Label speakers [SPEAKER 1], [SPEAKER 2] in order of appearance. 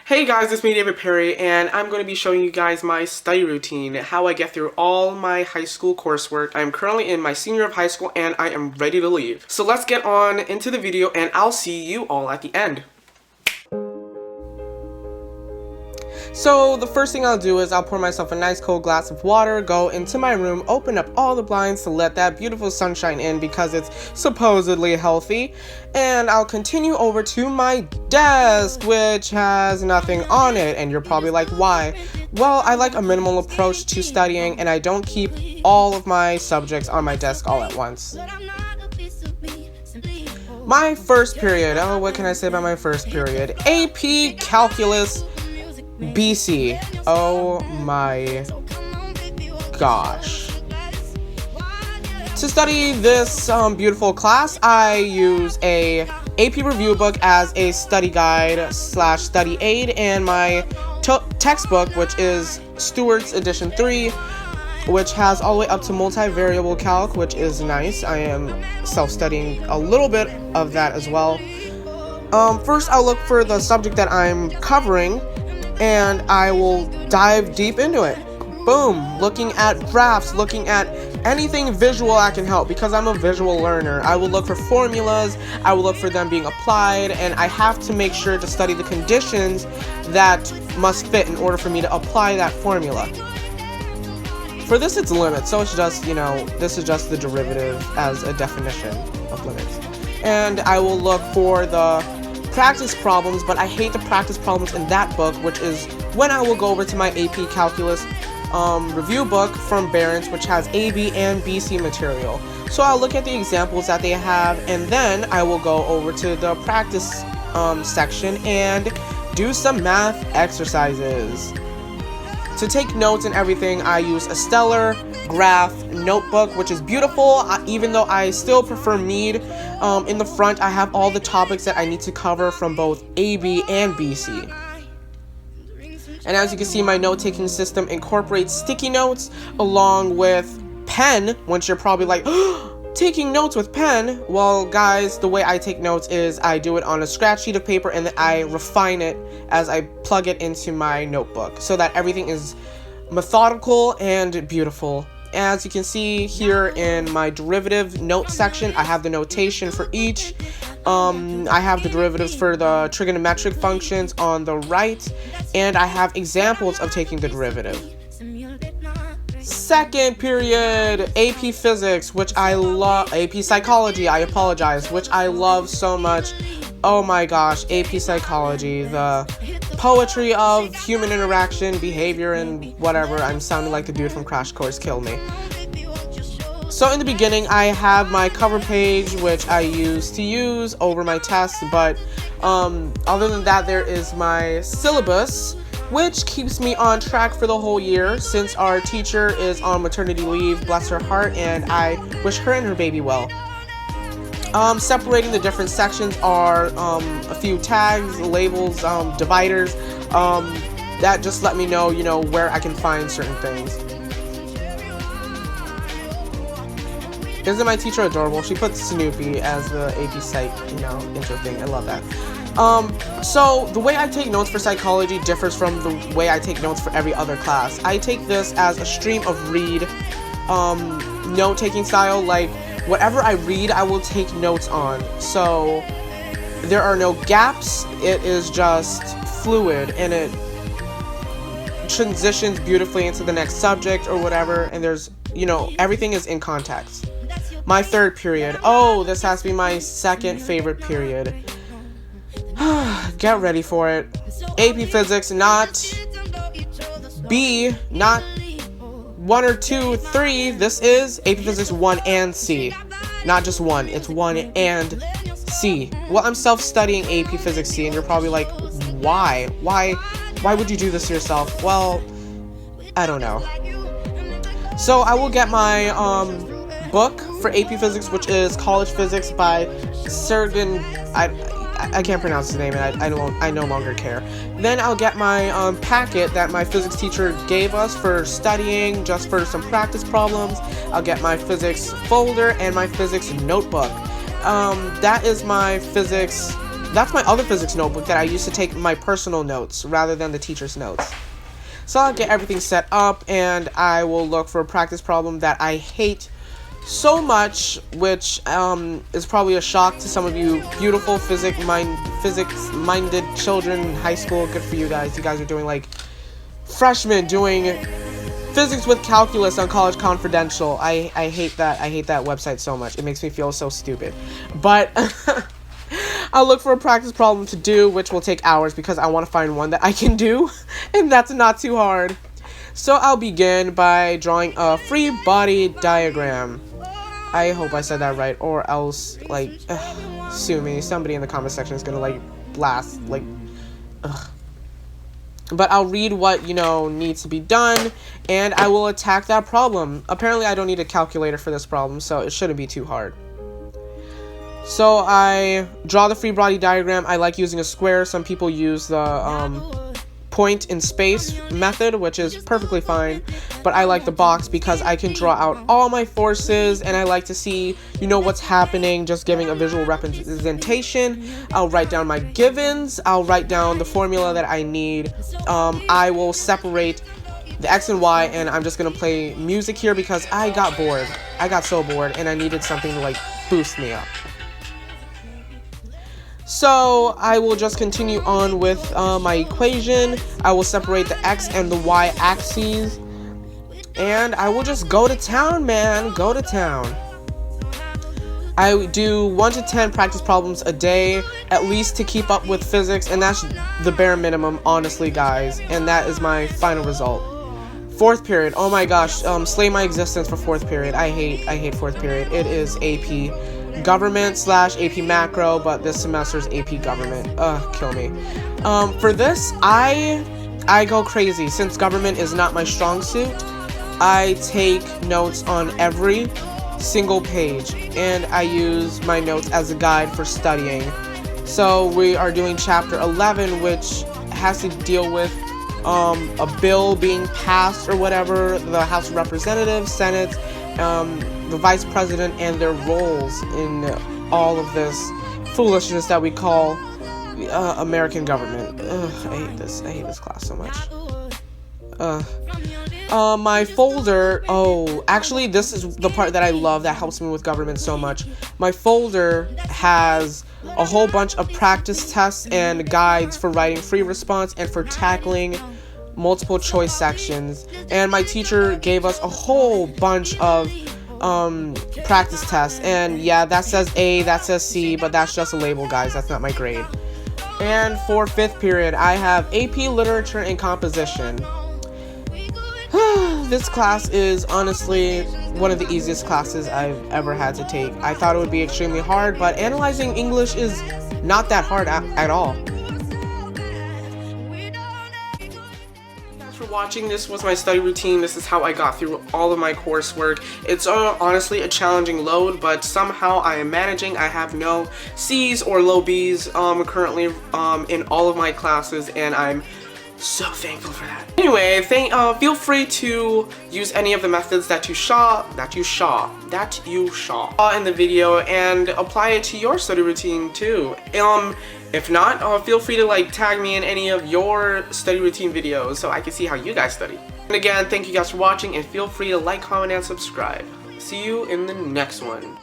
[SPEAKER 1] Hey guys, it's me, Pxrry, and I'm going to be showing you guys my study routine, how I get through all my high school coursework. I'm currently in my senior of high school and I am ready to leave. So let's get on into the video and I'll see you all at the end. So the first thing I'll do is I'll pour myself a nice cold glass of water, go into my room, open up all the blinds to let that beautiful sunshine in because it's supposedly healthy, and I'll continue over to my desk, which has nothing on it, and you're probably like, why? Well, I like a minimal approach to studying, and I don't keep all of my subjects on my desk all at once. My first period, what can I say about my first period? AP Calculus BC. Oh my gosh. To study this beautiful class, I use a AP review book as a study guide / study aid, and my textbook, which is Stewart's edition 3, which has all the way up to multivariable calc, which is nice. I am self-studying a little bit of that as well. First, I'll look for the subject that I'm covering, and I will dive deep into it. Boom! Looking at graphs, looking at anything visual I can help, because I'm a visual learner. I will look for formulas, I will look for them being applied, and I have to make sure to study the conditions that must fit in order for me to apply that formula. For this, it's limits, so it's just, this is just the derivative as a definition of limits. And I will look for the practice problems, but I hate the practice problems in that book, which is when I will go over to my AP Calculus review book from Barron's, which has AB and BC material. So I'll look at the examples that they have, and then I will go over to the practice section and do some math exercises. To take notes and everything, I use a Stellar Graph notebook, which is beautiful, even though I still prefer Mead. In the front, I have all the topics that I need to cover from both AB and BC. And as you can see, my note-taking system incorporates sticky notes along with pen, which you're probably like, taking notes with pen? Well, guys, the way I take notes is I do it on a scratch sheet of paper, and then I refine it as I plug it into my notebook so that everything is methodical and beautiful. As you can see here in my derivative note section, I have the notation for each. I have the derivatives for the trigonometric functions on the right, and I have examples of taking the derivative. Second period, AP Physics, which I love. AP Psychology, I apologize, which I love so much. Oh my gosh, AP Psychology, the poetry of human interaction, behavior, and whatever. I'm sounding like the dude from Crash Course, kill me. So in the beginning, I have my cover page, which I used to use over my tests, but other than that, there is my syllabus, which keeps me on track for the whole year since our teacher is on maternity leave, bless her heart, and I wish her and her baby well. Separating the different sections are a few tags, labels, dividers, that just let me know, where I can find certain things. Isn't my teacher adorable? She put Snoopy as the AP Psych, intro thing. I love that. So the way I take notes for psychology differs from the way I take notes for every other class. I take this as a stream of read, note-taking style. Like, whatever I read, I will take notes on. So there are no gaps. It is just fluid, and it transitions beautifully into the next subject or whatever, and there's, everything is in context. My third period. Oh, this has to be my second favorite period. Get ready for it. AP Physics, not B, not 1 or 2, 3. This is AP Physics 1 and C. Not just 1, it's 1 and C. Well, I'm self-studying AP Physics C, and you're probably like, why? Why would you do this to yourself? Well, I don't know. So I will get my book for AP Physics, which is College Physics by Sergen. I can't pronounce his name, and I no longer care. Then I'll get my packet that my physics teacher gave us for studying, just for some practice problems. I'll get my physics folder and my physics notebook. That is my physics that's my other physics notebook that I used to take my personal notes rather than the teacher's notes. So I'll get everything set up, and I will look for a practice problem that I hate so much, which is probably a shock to some of you beautiful physics-minded children in high school. Good for you guys. You guys are doing like freshmen doing physics with calculus on College Confidential. I hate that. I hate that website so much. It makes me feel so stupid. But I'll look for a practice problem to do, which will take hours because I want to find one that I can do, and that's not too hard. So I'll begin by drawing a free body diagram. I hope I said that right, or else, like, sue me. Somebody in the comment section is gonna, like, blast, like, ugh. But I'll read what, needs to be done, and I will attack that problem. Apparently, I don't need a calculator for this problem, so it shouldn't be too hard. So I draw the free body diagram. I like using a square. Some people use the point in space method, which is perfectly fine, but I like the box because I can draw out all my forces, and I like to see, what's happening, just giving a visual representation. I'll write down my givens. I'll write down the formula that I need. I will separate the X and Y, and I'm just gonna play music here because I got bored. I got so bored, and I needed something to, like, boost me up. So I will just continue on with my equation. I will separate the X and the Y axes, and I will just go to town, man. Go to town. I do 1 to 10 practice problems a day, at least to keep up with physics, and that's the bare minimum, honestly, guys. And that is my final result. 4th period. Oh my gosh. Slay my existence for 4th period. I hate 4th period. It is AP Government / AP Macro, but this semester's AP Government. Kill me. For this, I go crazy. Since Government is not my strong suit, I take notes on every single page, and I use my notes as a guide for studying. So we are doing chapter 11, which has to deal with a bill being passed or whatever, the House of Representatives, Senate, the Vice President, and their roles in all of this foolishness that we call American government. I hate this class so much. My folder, actually this is the part that I love that helps me with government so much. My folder has a whole bunch of practice tests and guides for writing free response and for tackling multiple choice sections, and my teacher gave us a whole bunch of practice tests, and yeah, that says A, that says C, but that's just a label, guys. That's not my grade. And for 5th period, I have AP Literature and Composition. This class is honestly one of the easiest classes I've ever had to take. I thought it would be extremely hard, but analyzing English is not that hard at all. For watching. This was my study routine. This is how I got through all of my coursework. It's honestly a challenging load, but somehow I am managing. I have no C's or low B's currently in all of my classes, and I'm so thankful for that. Anyway, feel free to use any of the methods that you saw in the video and apply it to your study routine too. If not, feel free to tag me in any of your study routine videos so I can see how you guys study. And again, thank you guys for watching, and feel free to like, comment, and subscribe. See you in the next one.